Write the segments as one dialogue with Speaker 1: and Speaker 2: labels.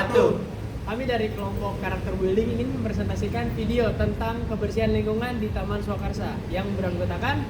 Speaker 1: wabarakatuh. Kami dari kelompok karakter building ingin mempresentasikan video tentang kebersihan lingkungan di Taman Swakarsa yang beranggotakan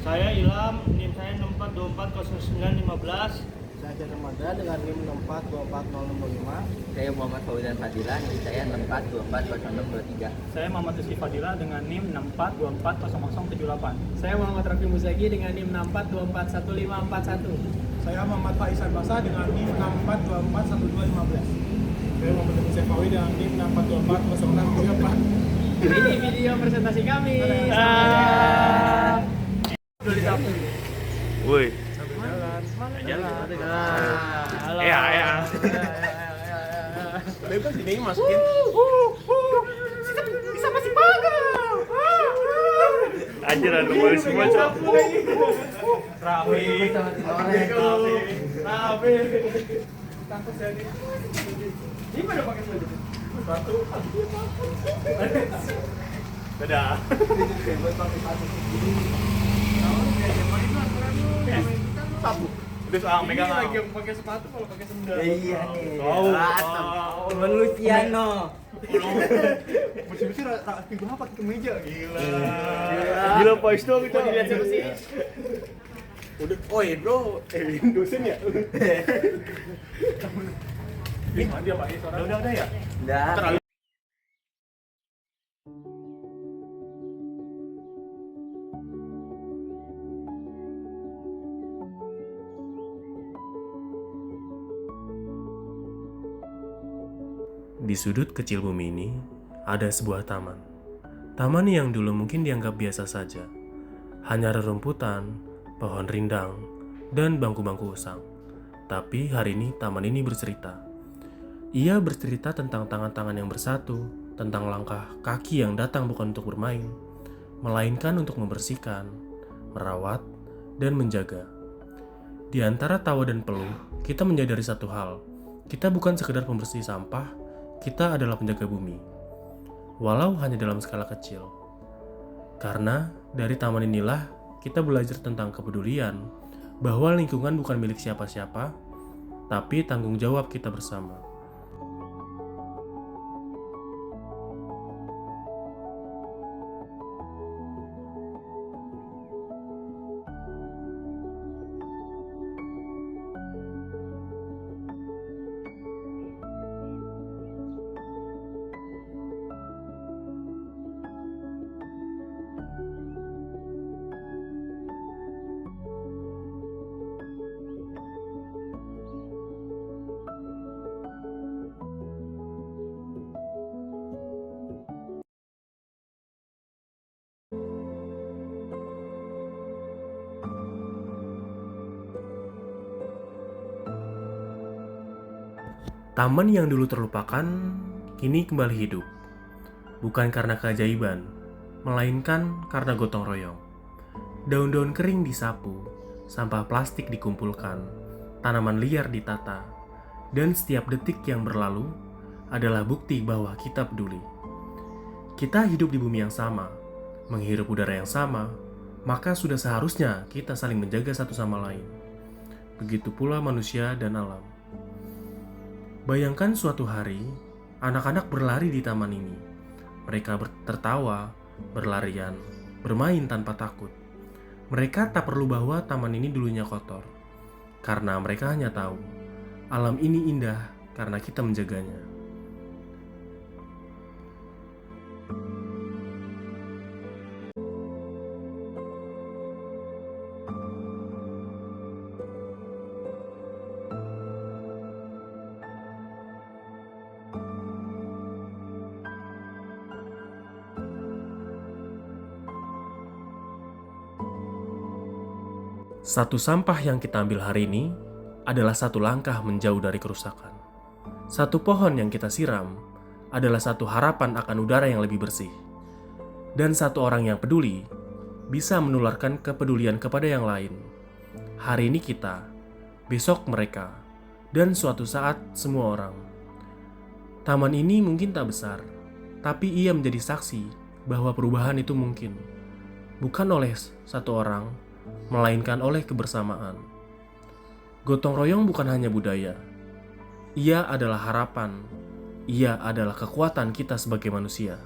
Speaker 2: Saya Ilham, NIM saya 64240915.
Speaker 3: Saya Jan Ramadhan dengan NIM 64240655.
Speaker 4: Saya Muhammad Fauzian Fadila, NIM saya 64240623.
Speaker 5: Saya Muhammad Rizky Fadila dengan NIM 64240078.
Speaker 1: saya Muhammad Rafi Musagi dengan NIM 64241541.
Speaker 3: Saya Muhammad Faisan Basa dengan NIM 64241215. Saya Muhammad Teguh Sefawi dengan NIM 64240634.
Speaker 1: Ini video presentasi kami.
Speaker 5: Dulu ditapu.
Speaker 6: Woi,
Speaker 3: Jalan.
Speaker 1: Halo.
Speaker 6: ya.
Speaker 3: Bebas ini masukin.
Speaker 1: Bisa masih bagus.
Speaker 6: Anjir anu boleh semua, Cok.
Speaker 5: Rafi.
Speaker 1: Rafi. Takut saya nih. Ini pada pakai baju.
Speaker 3: Satu.
Speaker 6: Dadah.
Speaker 3: Sapu.
Speaker 6: Udah megang
Speaker 3: Lagi yang pakai sepatu kalau pakai sendal.
Speaker 4: Iya nih.
Speaker 6: Temen
Speaker 4: Luciano.
Speaker 3: Bersih-bersih rapi gua pakai kemeja. Gila.
Speaker 6: Gila Pak Isto kita
Speaker 1: Dilihat siapa sih?
Speaker 3: Udah, bro, dosen ya?
Speaker 5: Dia pakai suara.
Speaker 6: Udah ya?
Speaker 4: Udah.
Speaker 7: Di sudut kecil bumi ini, ada sebuah taman. Taman yang dulu mungkin dianggap biasa saja. Hanya rerumputan, pohon rindang, dan bangku-bangku usang. Tapi hari ini taman ini bercerita. Ia bercerita tentang tangan-tangan yang bersatu, tentang langkah kaki yang datang bukan untuk bermain, melainkan untuk membersihkan, merawat, dan menjaga. Di antara tawa dan peluh, kita menyadari satu hal. Kita bukan sekedar pembersih sampah, kita adalah penjaga bumi, walau hanya dalam skala kecil. Karena dari taman inilah kita belajar tentang kepedulian, bahwa lingkungan bukan milik siapa-siapa, tapi tanggung jawab kita bersama. Taman yang dulu terlupakan, kini kembali hidup. Bukan karena keajaiban, melainkan karena gotong royong. Daun-daun kering disapu, sampah plastik dikumpulkan, tanaman liar ditata, dan setiap detik yang berlalu adalah bukti bahwa kita peduli. Kita hidup di bumi yang sama, menghirup udara yang sama, maka sudah seharusnya kita saling menjaga satu sama lain. Begitu pula manusia dan alam. Bayangkan suatu hari, anak-anak berlari di taman ini. Mereka tertawa, berlarian, bermain tanpa takut. Mereka tak perlu bahwa taman ini dulunya kotor, karena mereka hanya tahu, alam ini indah karena kita menjaganya. Satu sampah yang kita ambil hari ini adalah satu langkah menjauh dari kerusakan. Satu pohon yang kita siram adalah satu harapan akan udara yang lebih bersih. Dan satu orang yang peduli bisa menularkan kepedulian kepada yang lain. Hari ini kita, besok mereka, dan suatu saat semua orang. Taman ini mungkin tak besar, tapi ia menjadi saksi bahwa perubahan itu mungkin. Bukan oleh satu orang, melainkan oleh kebersamaan. Gotong royong bukan hanya budaya, Ia adalah harapan. Ia adalah kekuatan kita sebagai manusia.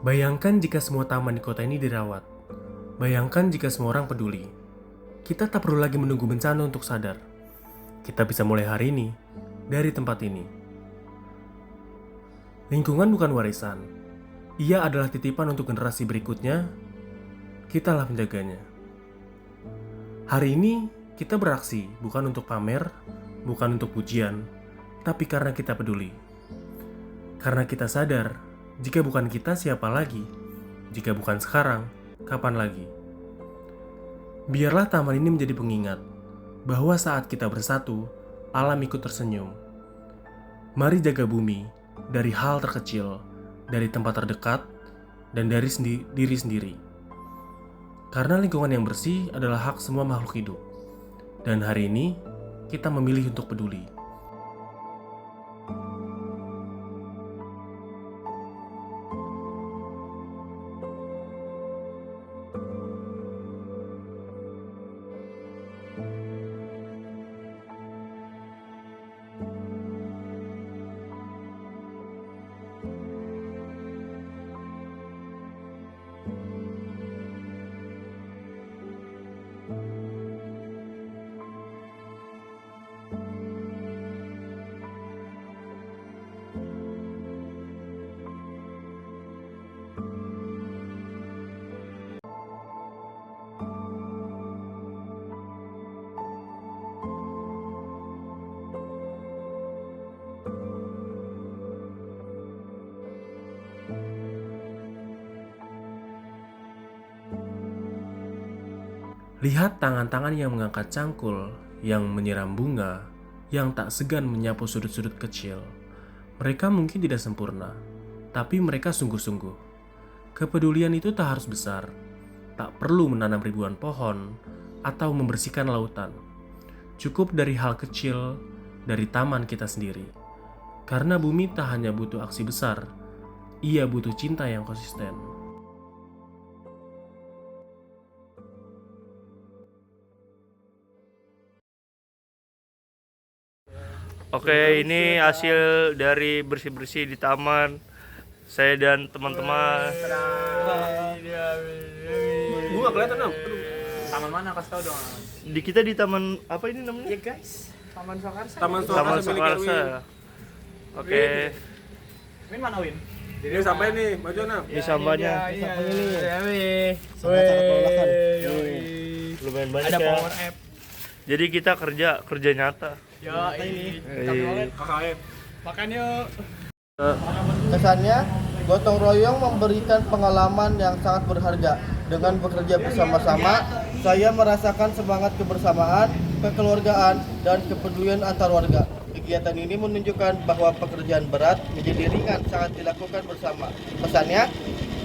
Speaker 7: Bayangkan jika semua taman di kota ini dirawat. Bayangkan jika semua orang peduli. Kita tak perlu lagi menunggu bencana untuk sadar. Kita bisa mulai hari ini, dari tempat ini. Lingkungan bukan warisan. Ia adalah titipan untuk generasi berikutnya. Kitalah penjaganya. Hari ini, kita beraksi bukan untuk pamer, bukan untuk pujian, tapi karena kita peduli. Karena kita sadar, jika bukan kita, siapa lagi? Jika bukan sekarang, kapan lagi? Biarlah taman ini menjadi pengingat bahwa saat kita bersatu, alam ikut tersenyum. Mari jaga bumi dari hal terkecil, dari tempat terdekat, dan dari diri sendiri. Karena lingkungan yang bersih adalah hak semua makhluk hidup. Dan hari ini, kita memilih untuk peduli. Lihat tangan-tangan yang mengangkat cangkul, yang menyiram bunga, yang tak segan menyapu sudut-sudut kecil. Mereka mungkin tidak sempurna, tapi mereka sungguh-sungguh. Kepedulian itu tak harus besar, tak perlu menanam ribuan pohon, atau membersihkan lautan. Cukup dari hal kecil, dari taman kita sendiri. Karena bumi tak hanya butuh aksi besar, ia butuh cinta yang konsisten.
Speaker 2: Oke, ini hasil dari bersih-bersih di taman. Saya dan teman-teman.
Speaker 6: Gue gak kelihatan dong.
Speaker 5: Taman mana, kasih tau dong.
Speaker 2: Di kita di taman apa ini namanya?
Speaker 1: Ya guys, Taman Soekarsa.
Speaker 6: Taman
Speaker 2: Taman
Speaker 6: Soekarsa milik Erwin.
Speaker 2: Soekarsa. Oke,
Speaker 5: Win mana Win?
Speaker 6: Ini sampai nih, maju Nam.
Speaker 2: ini sampahnya.
Speaker 1: Iya.
Speaker 2: Lumayan banyak
Speaker 1: Ada
Speaker 2: ya.
Speaker 1: power app.
Speaker 2: Jadi kita kerja nyata.
Speaker 1: Yo, ini.
Speaker 6: KKN.
Speaker 1: Makan yuk.
Speaker 8: Kesannya, gotong royong memberikan pengalaman yang sangat berharga. Dengan bekerja bersama-sama, saya merasakan semangat kebersamaan, kekeluargaan, dan kepedulian antar warga. Kegiatan ini menunjukkan bahwa pekerjaan berat menjadi ringan saat dilakukan bersama. Pesannya,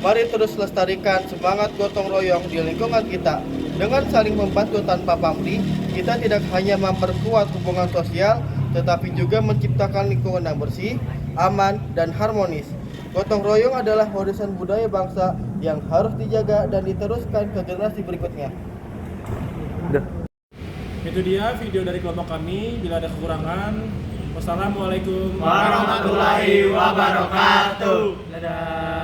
Speaker 8: mari terus lestarikan semangat gotong royong di lingkungan kita. Dengan saling membantu tanpa pamrih, kita tidak hanya memperkuat hubungan sosial, tetapi juga menciptakan lingkungan yang bersih, aman, dan harmonis. Gotong royong adalah warisan budaya bangsa yang harus dijaga dan diteruskan ke generasi berikutnya.
Speaker 3: Itu dia video dari kelompok kami. Bila ada kekurangan, wassalamualaikum
Speaker 2: Warahmatullahi wabarakatuh.
Speaker 1: Dadah.